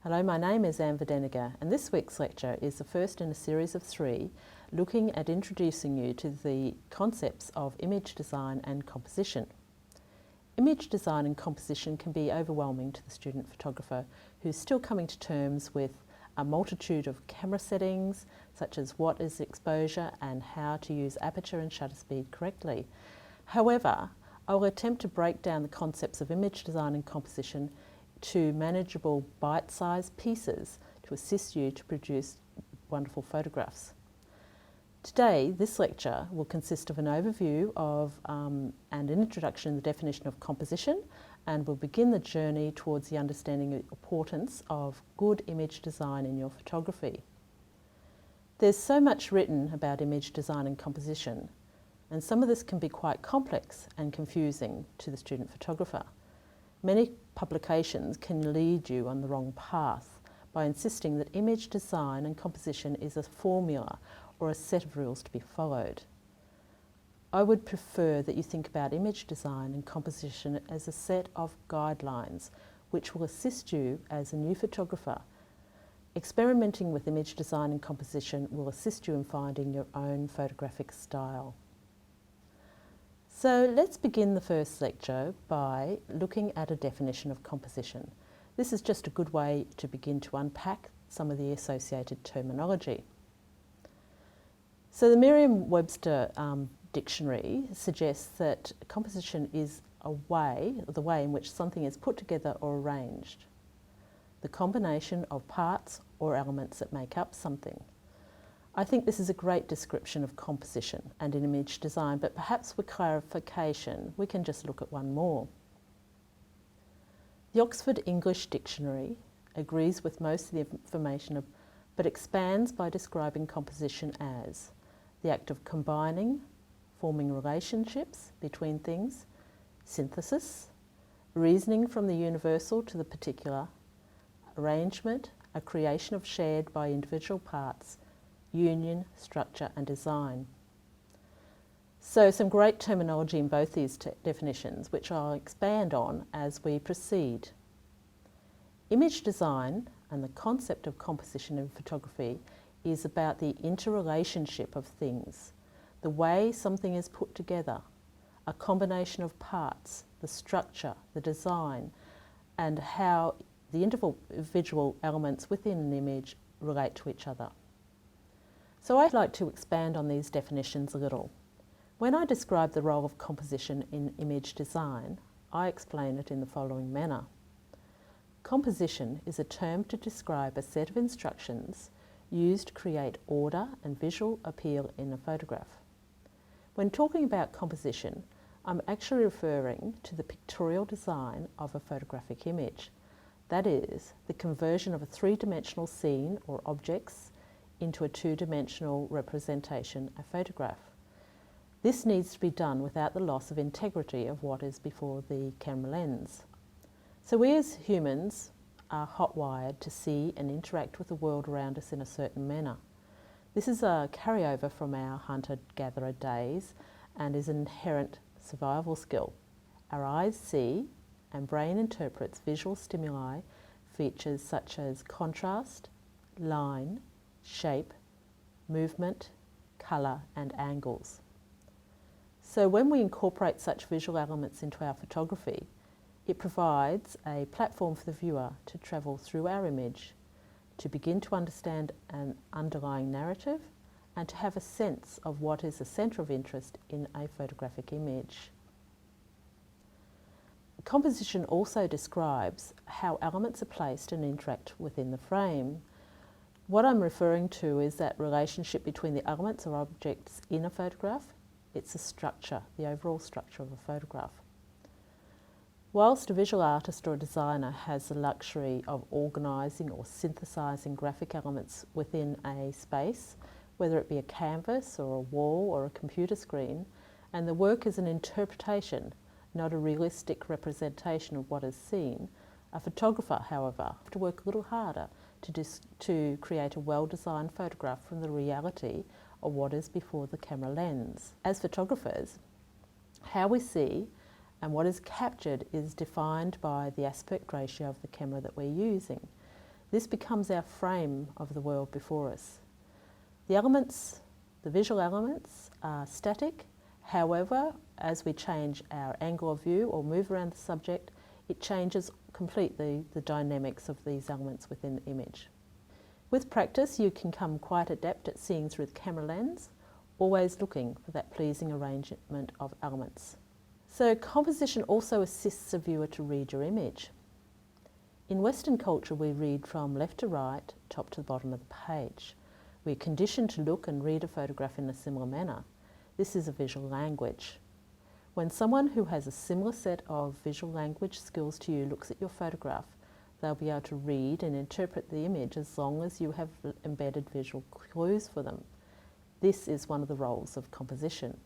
Hello, my name is Anne Verdeniger, and this week's lecture is the first in a series of 3 looking at introducing you to the concepts of image design and composition. Image design and composition can be overwhelming to the student photographer who's still coming to terms with a multitude of camera settings, such as what is exposure and how to use aperture and shutter speed correctly. However, I will attempt to break down the concepts of image design and composition to manageable bite-sized pieces to assist you to produce wonderful photographs. Today, this lecture will consist of an overview of and an introduction to the definition of composition, and will begin the journey towards the understanding of the importance of good image design in your photography. There's so much written about image design and composition, and some of this can be quite complex and confusing to the student photographer. Many publications can lead you on the wrong path by insisting that image design and composition is a formula or a set of rules to be followed. I would prefer that you think about image design and composition as a set of guidelines which will assist you as a new photographer. Experimenting with image design and composition will assist you in finding your own photographic style. So let's begin the first lecture by looking at a definition of composition. This is just a good way to begin to unpack some of the associated terminology. So the Merriam-Webster dictionary suggests that composition is the way in which something is put together or arranged, the combination of parts or elements that make up something. I think this is a great description of composition and in image design, but perhaps for clarification, we can just look at one more. The Oxford English Dictionary agrees with most of the information, but expands by describing composition as the act of combining, forming relationships between things, synthesis, reasoning from the universal to the particular, arrangement, a creation of shared by individual parts, union, structure and design. So some great terminology in both these definitions, which I'll expand on as we proceed. Image design and the concept of composition in photography is about the interrelationship of things, the way something is put together, a combination of parts, the structure, the design, and how the individual elements within an image relate to each other. So I'd like to expand on these definitions a little. When I describe the role of composition in image design, I explain it in the following manner. Composition is a term to describe a set of instructions used to create order and visual appeal in a photograph. When talking about composition, I'm actually referring to the pictorial design of a photographic image. That is, the conversion of a 3-dimensional scene or objects into a 2-dimensional representation, a photograph. This needs to be done without the loss of integrity of what is before the camera lens. So we as humans are hot-wired to see and interact with the world around us in a certain manner. This is a carryover from our hunter-gatherer days and is an inherent survival skill. Our eyes see and brain interprets visual stimuli, features such as contrast, line, shape, movement, colour and angles. So when we incorporate such visual elements into our photography, it provides a platform for the viewer to travel through our image, to begin to understand an underlying narrative and to have a sense of what is the centre of interest in a photographic image. Composition also describes how elements are placed and interact within the frame. What I'm referring to is that relationship between the elements or objects in a photograph. It's a structure, the overall structure of a photograph. Whilst a visual artist or a designer has the luxury of organising or synthesising graphic elements within a space, whether it be a canvas or a wall or a computer screen, and the work is an interpretation, not a realistic representation of what is seen, a photographer, however, has to work a little harder to create a well-designed photograph from the reality of what is before the camera lens. As photographers, how we see and what is captured is defined by the aspect ratio of the camera that we're using. This becomes our frame of the world before us. The elements, the visual elements, are static. However, as we change our angle of view or move around the subject, it changes completely the dynamics of these elements within the image. With practice, you can become quite adept at seeing through the camera lens, always looking for that pleasing arrangement of elements. So composition also assists a viewer to read your image. In Western culture, we read from left to right, top to the bottom of the page. We're conditioned to look and read a photograph in a similar manner. This is a visual language. When someone who has a similar set of visual language skills to you looks at your photograph, they'll be able to read and interpret the image as long as you have embedded visual clues for them. This is one of the roles of composition.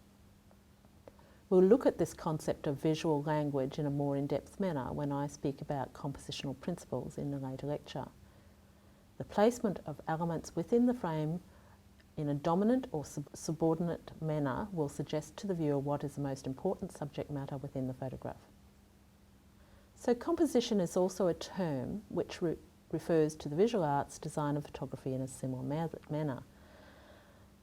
We'll look at this concept of visual language in a more in-depth manner when I speak about compositional principles in a later lecture. The placement of elements within the frame in a dominant or subordinate manner will suggest to the viewer what is the most important subject matter within the photograph. So composition is also a term which refers to the visual arts, design and photography in a similar manner.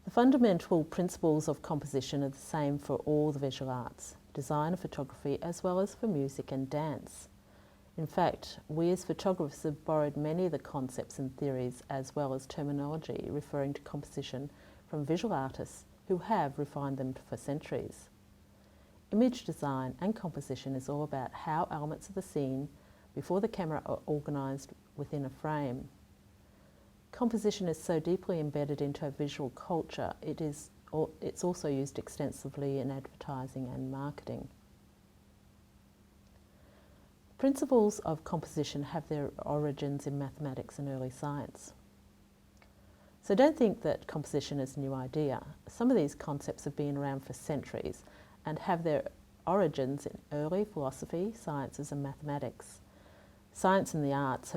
The fundamental principles of composition are the same for all the visual arts, design and photography, as well as for music and dance. In fact, we as photographers have borrowed many of the concepts and theories as well as terminology referring to composition from visual artists who have refined them for centuries. Image design and composition is all about how elements of the scene before the camera are organised within a frame. Composition is so deeply embedded into our visual culture, it's also used extensively in advertising and marketing. Principles of composition have their origins in mathematics and early science. So don't think that composition is a new idea. Some of these concepts have been around for centuries and have their origins in early philosophy, sciences and mathematics. Science and the arts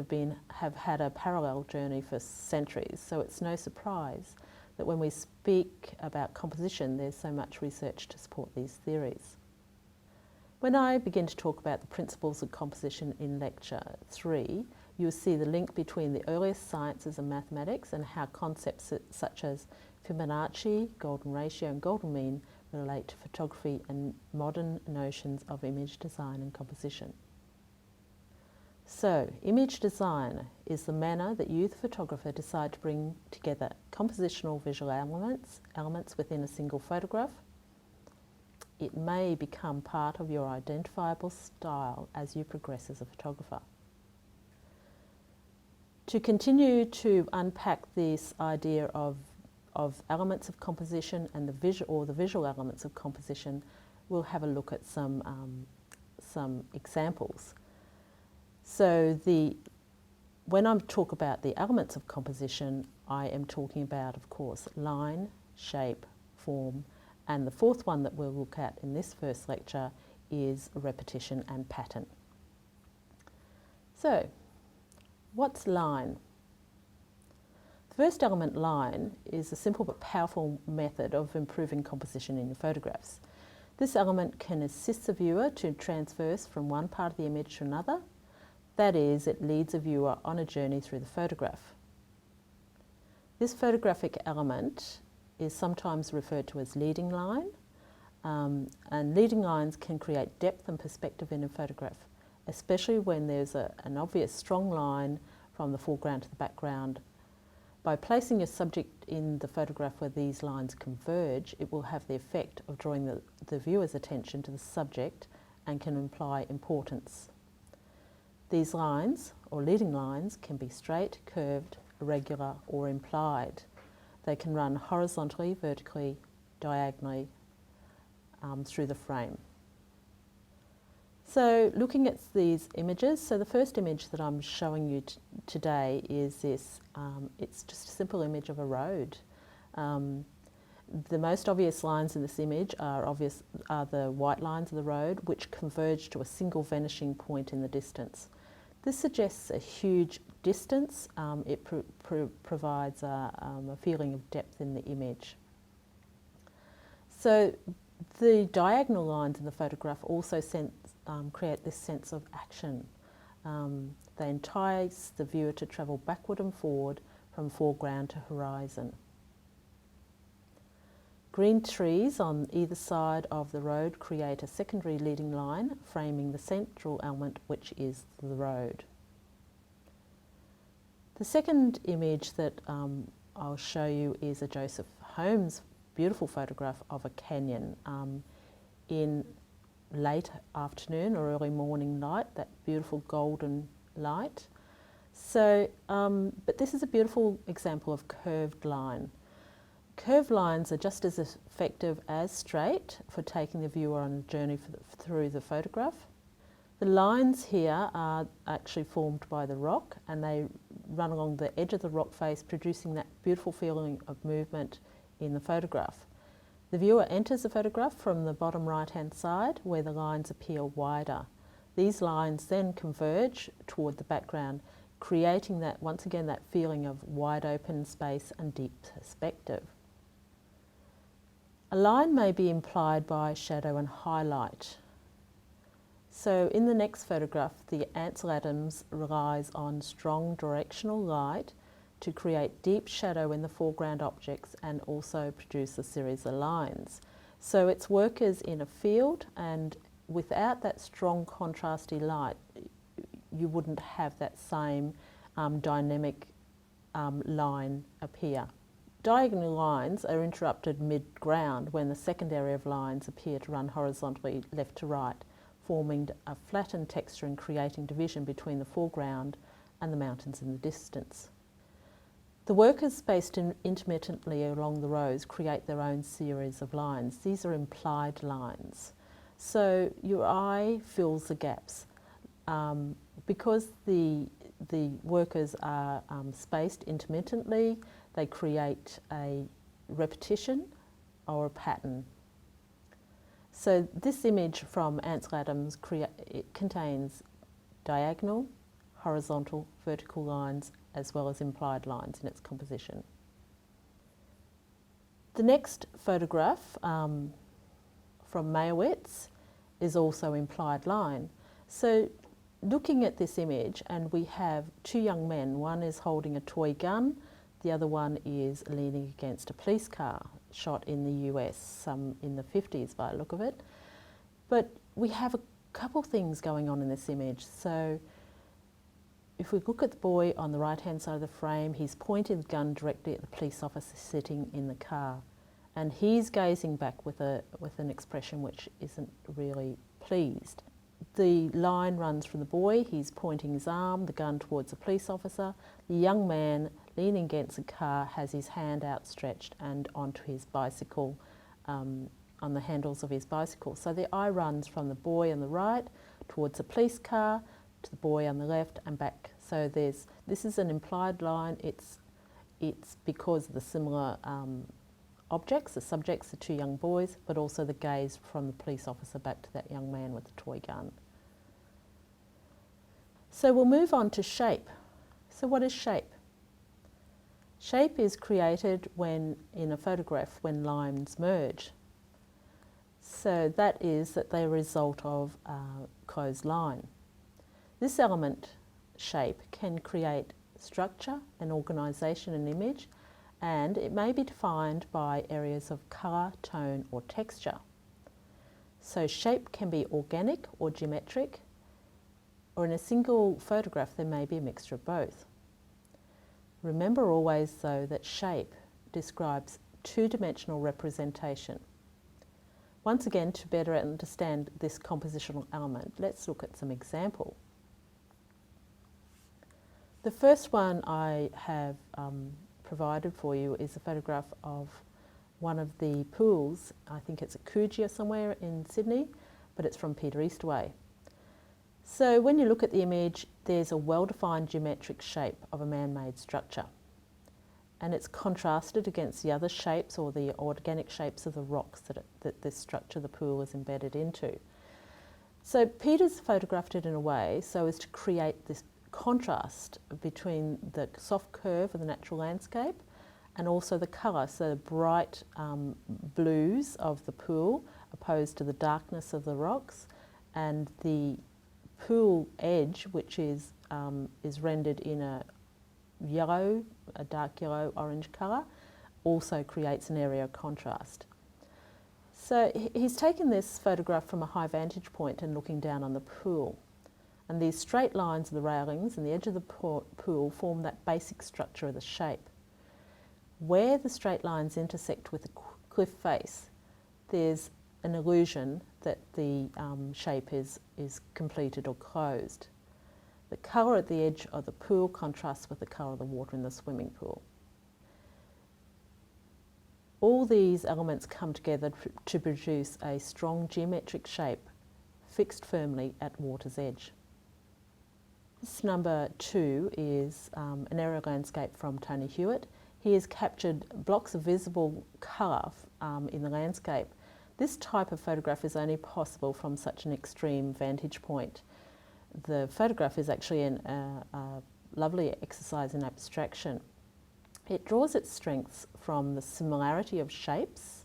have had a parallel journey for centuries, so it's no surprise that when we speak about composition, there's so much research to support these theories. When I begin to talk about the principles of composition in Lecture 3, you'll see the link between the earliest sciences and mathematics and how concepts such as Fibonacci, golden ratio and golden mean relate to photography and modern notions of image design and composition. So, image design is the manner that you, the photographer, decide to bring together compositional visual elements within a single photograph. It may become part of your identifiable style as you progress as a photographer. To continue to unpack this idea of elements of composition and the visual elements of composition, we'll have a look at some examples. So when I talk about the elements of composition, I am talking about, of course, line, shape, form, and the fourth one that we'll look at in this first lecture is repetition and pattern. So, what's line? The first element, line, is a simple but powerful method of improving composition in your photographs. This element can assist the viewer to transverse from one part of the image to another. That is, it leads a viewer on a journey through the photograph. This photographic element is sometimes referred to as leading line, and leading lines can create depth and perspective in a photograph, especially when there's an obvious strong line from the foreground to the background. By placing your subject in the photograph where these lines converge, it will have the effect of drawing the viewer's attention to the subject and can imply importance. These lines, or leading lines, can be straight, curved, irregular, or implied. They can run horizontally, vertically, diagonally through the frame. So looking at these images, so the first image that I'm showing you today is this. It's just a simple image of a road. The most obvious lines in this image are the white lines of the road, which converge to a single vanishing point in the distance. This suggests a huge distance. It provides a feeling of depth in the image. So the diagonal lines in the photograph also create this sense of action. They entice the viewer to travel backward and forward from foreground to horizon. Green trees on either side of the road create a secondary leading line, framing the central element, which is the road. The second image that I'll show you is a Joseph Holmes beautiful photograph of a canyon in late afternoon or early morning light, that beautiful golden light. So, but this is a beautiful example of curved line. Curved lines are just as effective as straight for taking the viewer on a journey through the photograph. The lines here are actually formed by the rock, and they run along the edge of the rock face, producing that beautiful feeling of movement in the photograph. The viewer enters the photograph from the bottom right-hand side, where the lines appear wider. These lines then converge toward the background, creating that, once again, that feeling of wide open space and deep perspective. A line may be implied by shadow and highlight. So in the next photograph, the Ansel Adams relies on strong directional light to create deep shadow in the foreground objects and also produce a series of lines. So its work is in a field, and without that strong contrasty light, you wouldn't have that same dynamic line appear. Diagonal lines are interrupted mid-ground when the second area of lines appear to run horizontally left to right, forming a flattened texture and creating division between the foreground and the mountains in the distance. The workers spaced intermittently along the rows create their own series of lines. These are implied lines. So your eye fills the gaps. Because the workers are spaced intermittently, they create a repetition or a pattern. So this image from Ansel Adams it contains diagonal, horizontal, vertical lines, as well as implied lines in its composition. The next photograph from Meyerowitz is also implied line. So looking at this image, and we have two young men, one is holding a toy gun, the other one is leaning against a police car, shot in the US, some in the 50s by the look of it. But we have a couple things going on in this image. So if we look at the boy on the right-hand side of the frame, he's pointing the gun directly at the police officer sitting in the car. And he's gazing back with an expression which isn't really pleased. The line runs from the boy, he's pointing his arm, the gun towards the police officer. The young man leaning against the car has his hand outstretched and onto his bicycle, on the handles of his bicycle. So the eye runs from the boy on the right towards the police car, to the boy on the left and back. So this is an implied line. It's because of the similar objects, the subjects, the two young boys, but also the gaze from the police officer back to that young man with the toy gun. So we'll move on to shape. So what is shape? Shape is created when, in a photograph, when lines merge. So that is that they are a result of a closed line. This element, shape, can create structure and organisation in image, and it may be defined by areas of colour, tone or texture. So shape can be organic or geometric, or in a single photograph there may be a mixture of both. Remember always though that shape describes two-dimensional representation. Once again, to better understand this compositional element, let's look at some example. The first one I have provided for you is a photograph of one of the pools. I think it's at Coogee or somewhere in Sydney, but it's from Peter Eastaway. So when you look at the image, there's a well-defined geometric shape of a man-made structure, and it's contrasted against the other shapes or the organic shapes of the rocks that this structure, the pool, is embedded into. So Peter's photographed it in a way so as to create this contrast between the soft curve of the natural landscape and also the colour, so the bright blues of the pool opposed to the darkness of the rocks, and the pool edge, which is is rendered in a dark yellow orange colour, also creates an area of contrast. So he's taken this photograph from a high vantage point and looking down on the pool. And these straight lines of the railings and the edge of the pool form that basic structure of the shape. Where the straight lines intersect with the cliff face, there's an illusion that the shape is completed or closed. The colour at the edge of the pool contrasts with the colour of the water in the swimming pool. All these elements come together to produce a strong geometric shape fixed firmly at water's edge. This number 2 is an aerial landscape from Tony Hewitt. He has captured blocks of visible colour in the landscape. This type of photograph is only possible from such an extreme vantage point. The photograph is actually a lovely exercise in abstraction. It draws its strengths from the similarity of shapes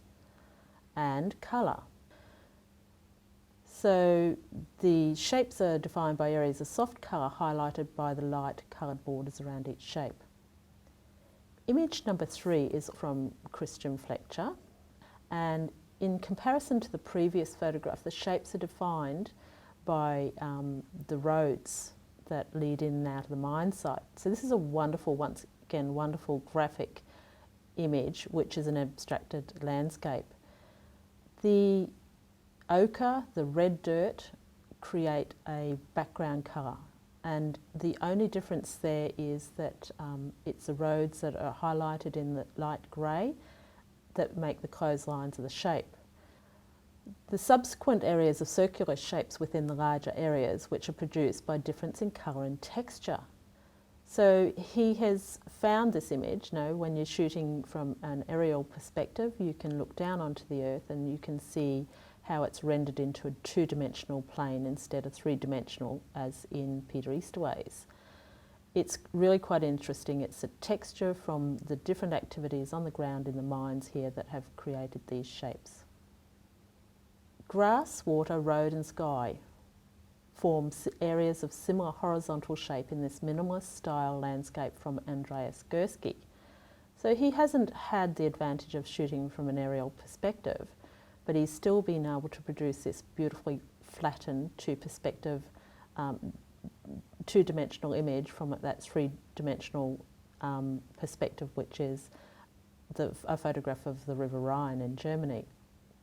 and colour. So the shapes are defined by areas of soft colour highlighted by the light coloured borders around each shape. Image number 3 is from Christian Fletcher, and in comparison to the previous photograph, the shapes are defined by the roads that lead in and out of the mine site. So this is a wonderful, once again, wonderful graphic image, which is an abstracted landscape. The ochre, the red dirt, create a background colour, and the only difference there is that it's the roads that are highlighted in the light grey that make the closed lines of the shape. The subsequent areas are circular shapes within the larger areas, which are produced by difference in colour and texture. So he has found this image. When you're shooting from an aerial perspective, you can look down onto the earth and you can see how it's rendered into a two-dimensional plane instead of three-dimensional, as in Peter Easterway's. It's really quite interesting. It's a texture from the different activities on the ground in the mines here that have created these shapes. Grass, water, road and sky form areas of similar horizontal shape in this minimalist style landscape from Andreas Gursky. So he hasn't had the advantage of shooting from an aerial perspective, but he's still been able to produce this beautifully flattened two-dimensional image from that three-dimensional perspective, which is a photograph of the River Rhine in Germany.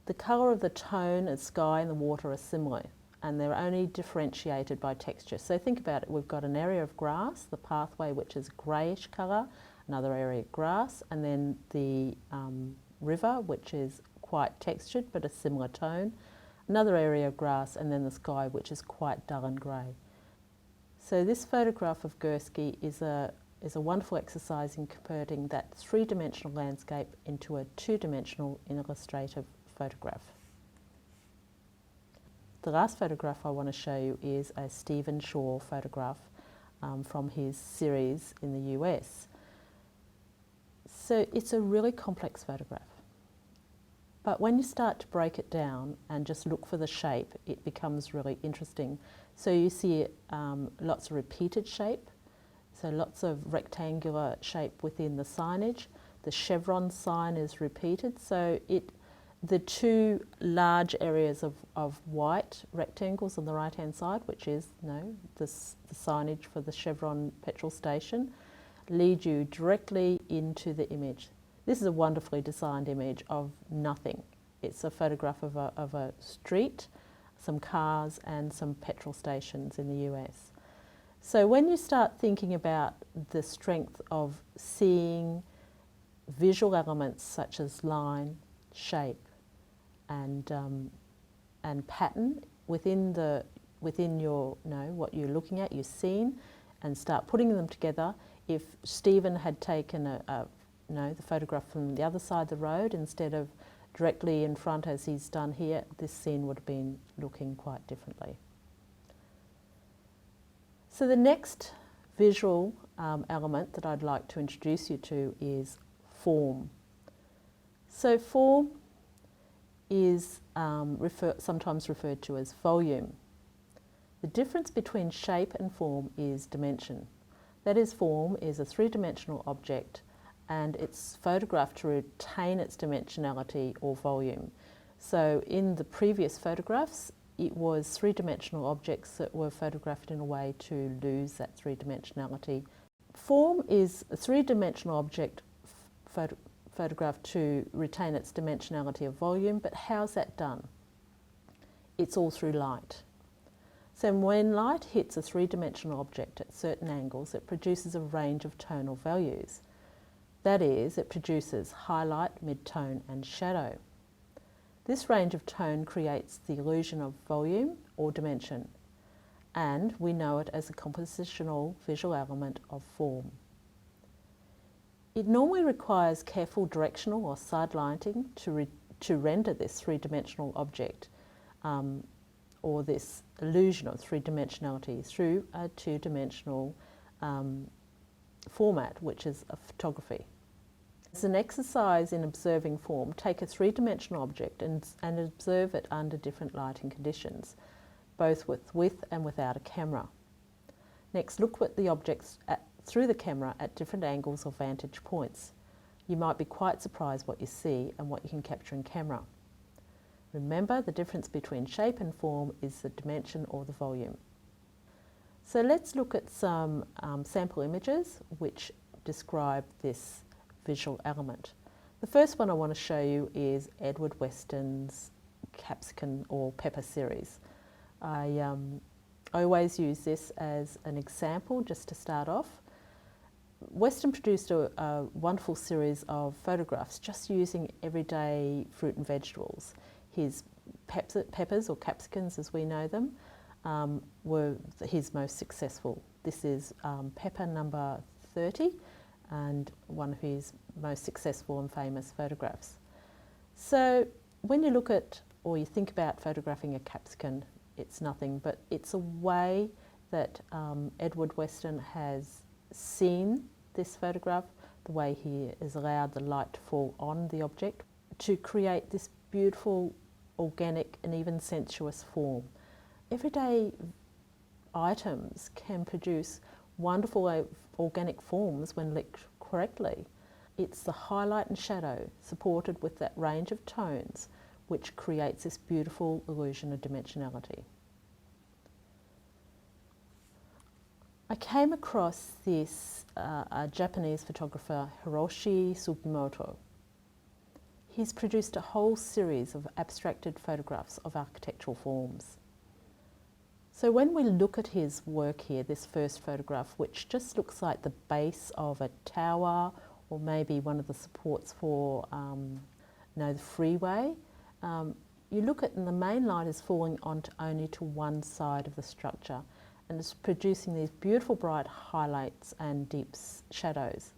The colour of the tone of sky and the water are similar, and they're only differentiated by texture. So think about it, we've got an area of grass, the pathway, which is greyish colour, another area of grass, and then the river, which is quite textured but a similar tone, another area of grass, and then the sky, which is quite dull and grey. So this photograph of Gursky is a wonderful exercise in converting that three-dimensional landscape into a two-dimensional illustrative photograph. The last photograph I want to show you is a Stephen Shaw photograph from his series in the US. So it's a really complex photograph. But when you start to break it down and just look for the shape, it becomes really interesting. So you see lots of repeated shape, so lots of rectangular shape within the signage. The chevron sign is repeated, so the two large areas of white rectangles on the right-hand side, which is the signage for the Chevron petrol station, lead you directly into the image. This is a wonderfully designed image of nothing. It's a photograph of a street, some cars and some petrol stations in the US. So when you start thinking about the strength of seeing visual elements such as line, shape, and pattern within your what you're looking at, your scene, and start putting them together. If Stephen had taken the photograph from the other side of the road instead of directly in front as he's done here, this scene would have been looking quite differently. So the next visual element that I'd like to introduce you to is form. So form is sometimes referred to as volume. The difference between shape and form is dimension. That is, form is a three-dimensional object and it's photographed to retain its dimensionality or volume. So in the previous photographs, it was three-dimensional objects that were photographed in a way to lose that three-dimensionality. Form is a three-dimensional object photographed to retain its dimensionality of volume, but how's that done? It's all through light. So when light hits a three-dimensional object at certain angles, it produces a range of tonal values. That is, it produces highlight, mid-tone and shadow. This range of tone creates the illusion of volume or dimension, and we know it as a compositional visual element of form. It normally requires careful directional or side lighting to render this three-dimensional object or this illusion of three-dimensionality through a two-dimensional format, which is a photography. As an exercise in observing form, take a three-dimensional object and observe it under different lighting conditions, both with and without a camera. Next, look at the objects through the camera at different angles or vantage points. You might be quite surprised what you see and what you can capture in camera. Remember, the difference between shape and form is the dimension or the volume. So let's look at some sample images which describe this visual element. The first one I want to show you is Edward Weston's capsicum or pepper series. I always use this as an example just to start off. Weston produced a wonderful series of photographs just using everyday fruit and vegetables. His peppers or capsicums as we know them were his most successful. This is pepper number 30 and one of his most successful and famous photographs. So when you look at or you think about photographing a capsicum, it's nothing, but it's a way that Edward Weston has seen this photograph, the way he has allowed the light to fall on the object to create this beautiful, organic and even sensuous form. Everyday items can produce wonderful organic forms when lit correctly. It's the highlight and shadow supported with that range of tones which creates this beautiful illusion of dimensionality. I came across this a Japanese photographer, Hiroshi Sugimoto. He's produced a whole series of abstracted photographs of architectural forms. So when we look at his work here, this first photograph, which just looks like the base of a tower or maybe one of the supports for the freeway, you look at and the main light is falling only to one side of the structure and it's producing these beautiful bright highlights and deep shadows.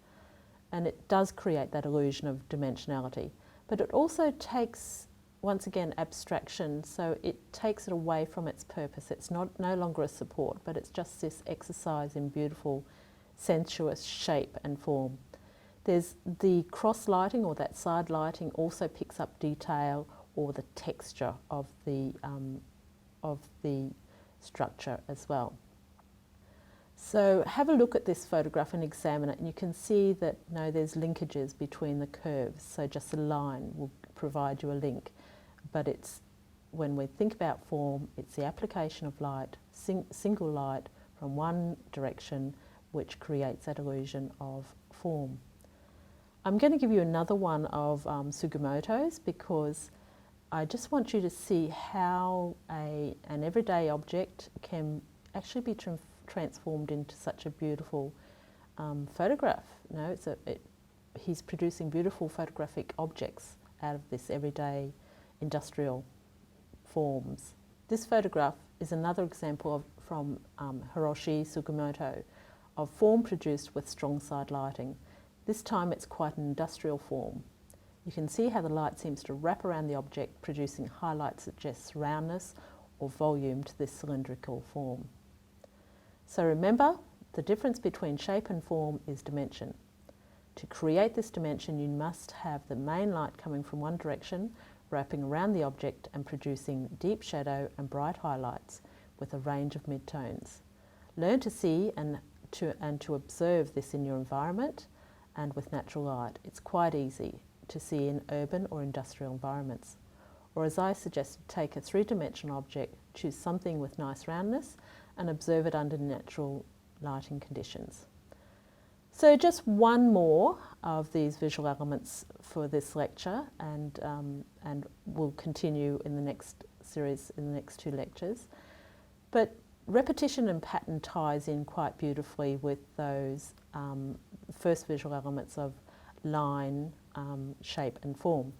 And it does create that illusion of dimensionality. But it also takes, once again, abstraction, so it takes it away from its purpose. It's no longer a support, but it's just this exercise in beautiful, sensuous shape and form. There's the cross lighting or that side lighting also picks up detail or the texture of the structure as well. So have a look at this photograph and examine it, and you can see that there's linkages between the curves, so just a line will provide you a link. But it's, when we think about form, it's the application of light, single light from one direction, which creates that illusion of form. I'm going to give you another one of Sugimoto's because I just want you to see how an everyday object can actually be transformed into such a beautiful photograph. He's producing beautiful photographic objects out of this everyday industrial forms. This photograph is another example from Hiroshi Sugimoto of form produced with strong side lighting. This time it's quite an industrial form. You can see how the light seems to wrap around the object, producing highlights that suggest roundness or volume to this cylindrical form. So remember, the difference between shape and form is dimension. To create this dimension, you must have the main light coming from one direction, wrapping around the object and producing deep shadow and bright highlights, with a range of midtones. Learn to see and to observe this in your environment and with natural light. It's quite easy to see in urban or industrial environments. Or as I suggested, take a three-dimensional object, choose something with nice roundness and observe it under natural lighting conditions. So just one more of these visual elements for this lecture, and we'll continue in the next series, in the next two lectures. But repetition and pattern ties in quite beautifully with those first visual elements of line, shape and form.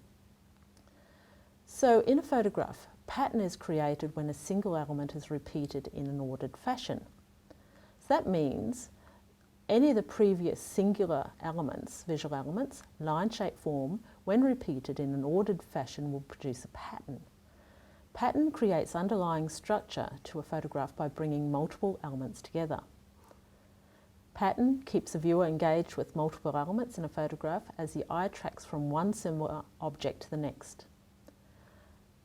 So in a photograph, pattern is created when a single element is repeated in an ordered fashion. So that means any of the previous singular elements, visual elements, line, shape, form, when repeated in an ordered fashion will produce a pattern. Pattern creates underlying structure to a photograph by bringing multiple elements together. Pattern keeps the viewer engaged with multiple elements in a photograph as the eye tracks from one similar object to the next.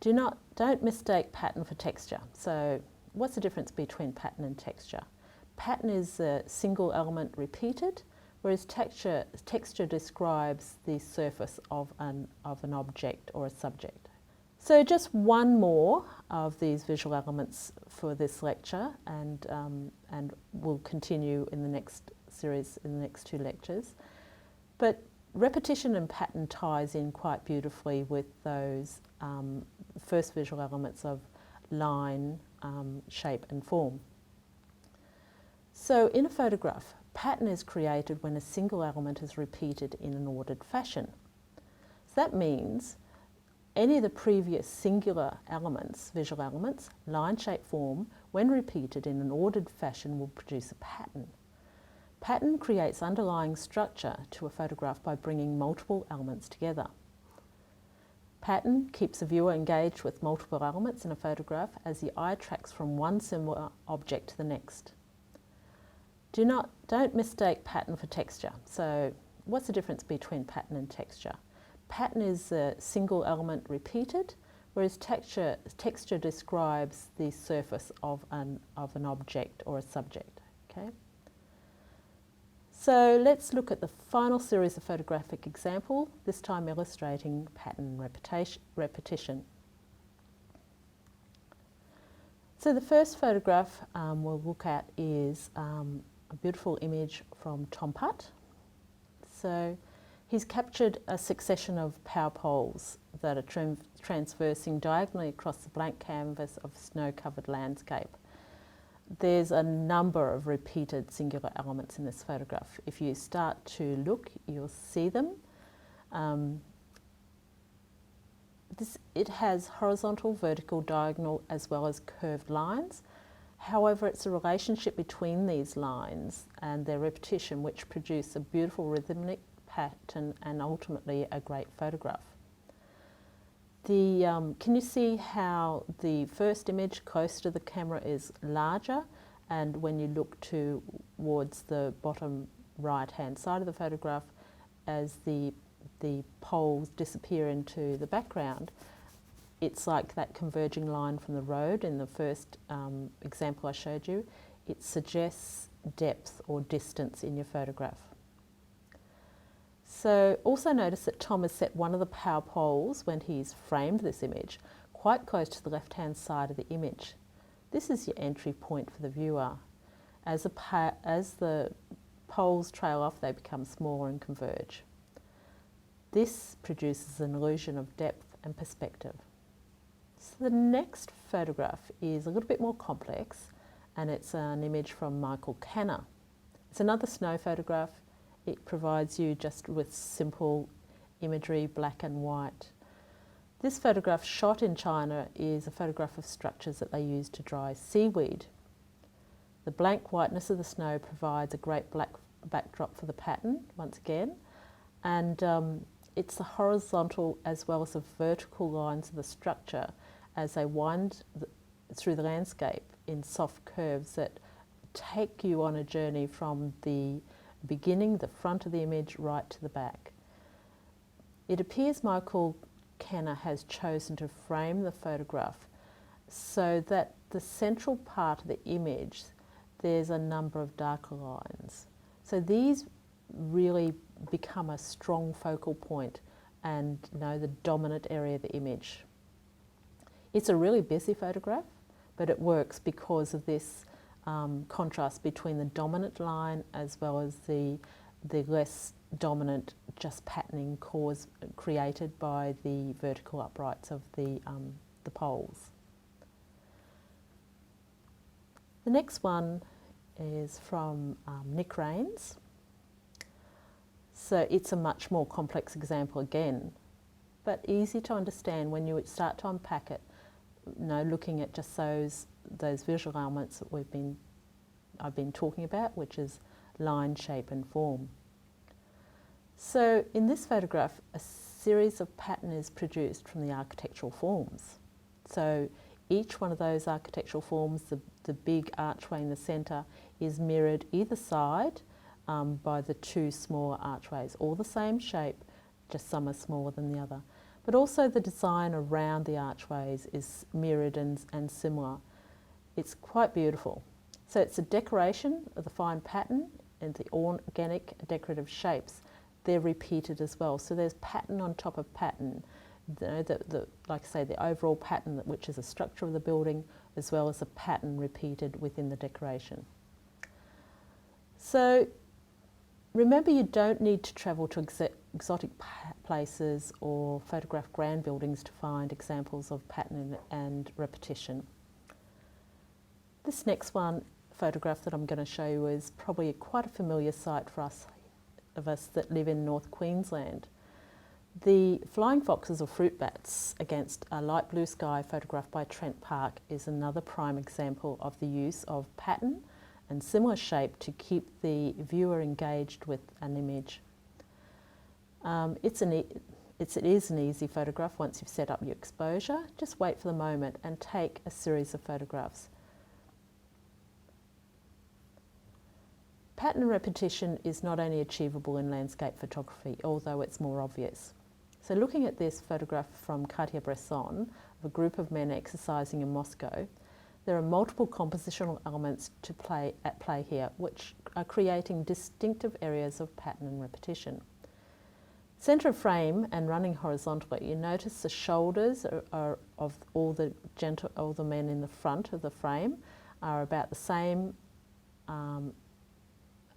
Don't mistake pattern for texture. So what's the difference between pattern and texture? Pattern is a single element repeated, whereas texture describes the surface of an object or a subject. So just one more of these visual elements for this lecture, and we'll continue in the next series, in the next two lectures. But repetition and pattern ties in quite beautifully with those first visual elements of line, shape and form. So in a photograph, pattern is created when a single element is repeated in an ordered fashion. So that means any of the previous singular elements, visual elements, line, shape, form, when repeated in an ordered fashion will produce a pattern. Pattern creates underlying structure to a photograph by bringing multiple elements together. Pattern keeps the viewer engaged with multiple elements in a photograph as the eye tracks from one similar object to the next. Don't mistake pattern for texture. So what's the difference between pattern and texture? Pattern is a single element repeated, whereas texture describes the surface of an object or a subject. Okay? So let's look at the final series of photographic example, this time illustrating pattern repetition. So the first photograph we'll look at is a beautiful image from Tom Putt. So he's captured a succession of power poles that are transversing diagonally across the blank canvas of snow-covered landscape. There's a number of repeated singular elements in this photograph. If you start to look, you'll see them. It has horizontal, vertical, diagonal, as well as curved lines. However, it's the relationship between these lines and their repetition which produce a beautiful rhythmic pattern and ultimately a great photograph. Can you see how the first image close to the camera is larger, and when you look towards the bottom right hand side of the photograph, as the poles disappear into the background, it's like that converging line from the road in the first example I showed you. It suggests depth or distance in your photograph. So also notice that Tom has set one of the power poles, when he's framed this image, quite close to the left-hand side of the image. This is your entry point for the viewer. As the poles trail off, they become smaller and converge. This produces an illusion of depth and perspective. So the next photograph is a little bit more complex, and it's an image from Michael Canner. It's another snow photograph. It provides you just with simple imagery, black and white. This photograph, shot in China, is a photograph of structures that they use to dry seaweed. The blank whiteness of the snow provides a great black backdrop for the pattern, once again, and it's the horizontal as well as the vertical lines of the structure as they wind through the landscape in soft curves that take you on a journey from the beginning, the front of the image, right to the back. It appears Michael Canner has chosen to frame the photograph so that the central part of the image, there's a number of darker lines. So these really become a strong focal point and the dominant area of the image. It's a really busy photograph, but it works because of this contrast between the dominant line as well as the less dominant just patterning created by the vertical uprights of the poles. The next one is from Nick Rains. So it's a much more complex example again, but easy to understand when you start to unpack it, looking at just those visual elements that I've been talking about, which is line, shape and form. So in this photograph, a series of pattern is produced from the architectural forms. So each one of those architectural forms, the big archway in the centre, is mirrored either side by the two smaller archways, all the same shape, just some are smaller than the other. But also the design around the archways is mirrored and similar. It's quite beautiful. So it's a decoration of the fine pattern and the organic decorative shapes. They're repeated as well. So there's pattern on top of pattern. Like I say, the overall pattern, which is a structure of the building, as well as a pattern repeated within the decoration. So remember, you don't need to travel to exotic places or photograph grand buildings to find examples of pattern and repetition. This next photograph that I'm going to show you is probably quite a familiar sight for us that live in North Queensland. The flying foxes or fruit bats against a light blue sky photographed by Trent Park is another prime example of the use of pattern and similar shape to keep the viewer engaged with an image. It is an easy photograph once you've set up your exposure. Just wait for the moment and take a series of photographs. Pattern repetition is not only achievable in landscape photography, although it's more obvious. So looking at this photograph from Cartier-Bresson of a group of men exercising in Moscow, there are multiple compositional elements at play here, which are creating distinctive areas of pattern and repetition. Centre of frame and running horizontally, you notice the shoulders of all the men in the front of the frame are about the same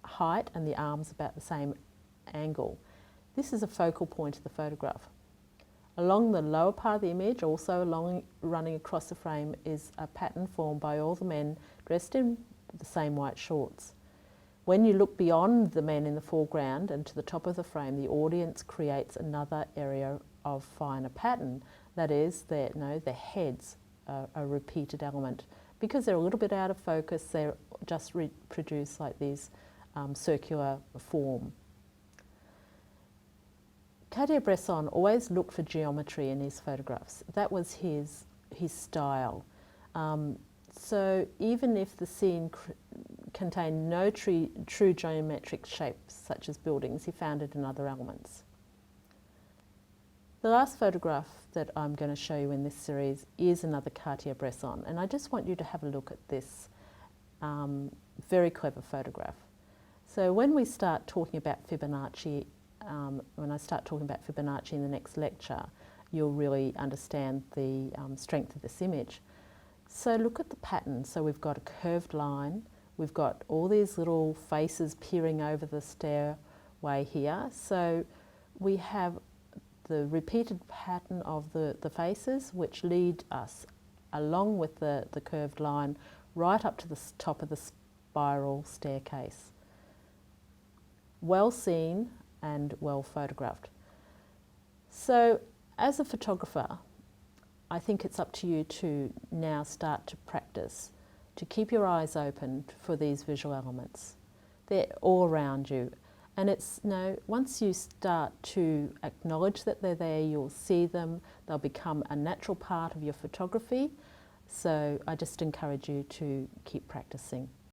height, and the arms about the same angle. This is a focal point of the photograph. Along the lower part of the image, also running across the frame, is a pattern formed by all the men dressed in the same white shorts. When you look beyond the men in the foreground and to the top of the frame, the audience creates another area of finer pattern. That is, their heads are a repeated element. Because they're a little bit out of focus, they're just reproduced like these circular form. Cartier-Bresson always looked for geometry in his photographs. That was his style. So even if the scene contained no true geometric shapes, such as buildings, he found it in other elements. The last photograph that I'm going to show you in this series is another Cartier-Bresson, and I just want you to have a look at this very clever photograph. So when we start talking about Fibonacci, when I start talking about Fibonacci in the next lecture, you'll really understand the strength of this image. So look at the pattern. So we've got a curved line, we've got all these little faces peering over the stairway here. So we have the repeated pattern of the faces, which lead us along with the curved line right up to the top of the spiral staircase. Well seen and well photographed. So as a photographer, I think it's up to you to now start to practice, to keep your eyes open for these visual elements. They're all around you. And it's, once you start to acknowledge that they're there, you'll see them, they'll become a natural part of your photography. So I just encourage you to keep practicing.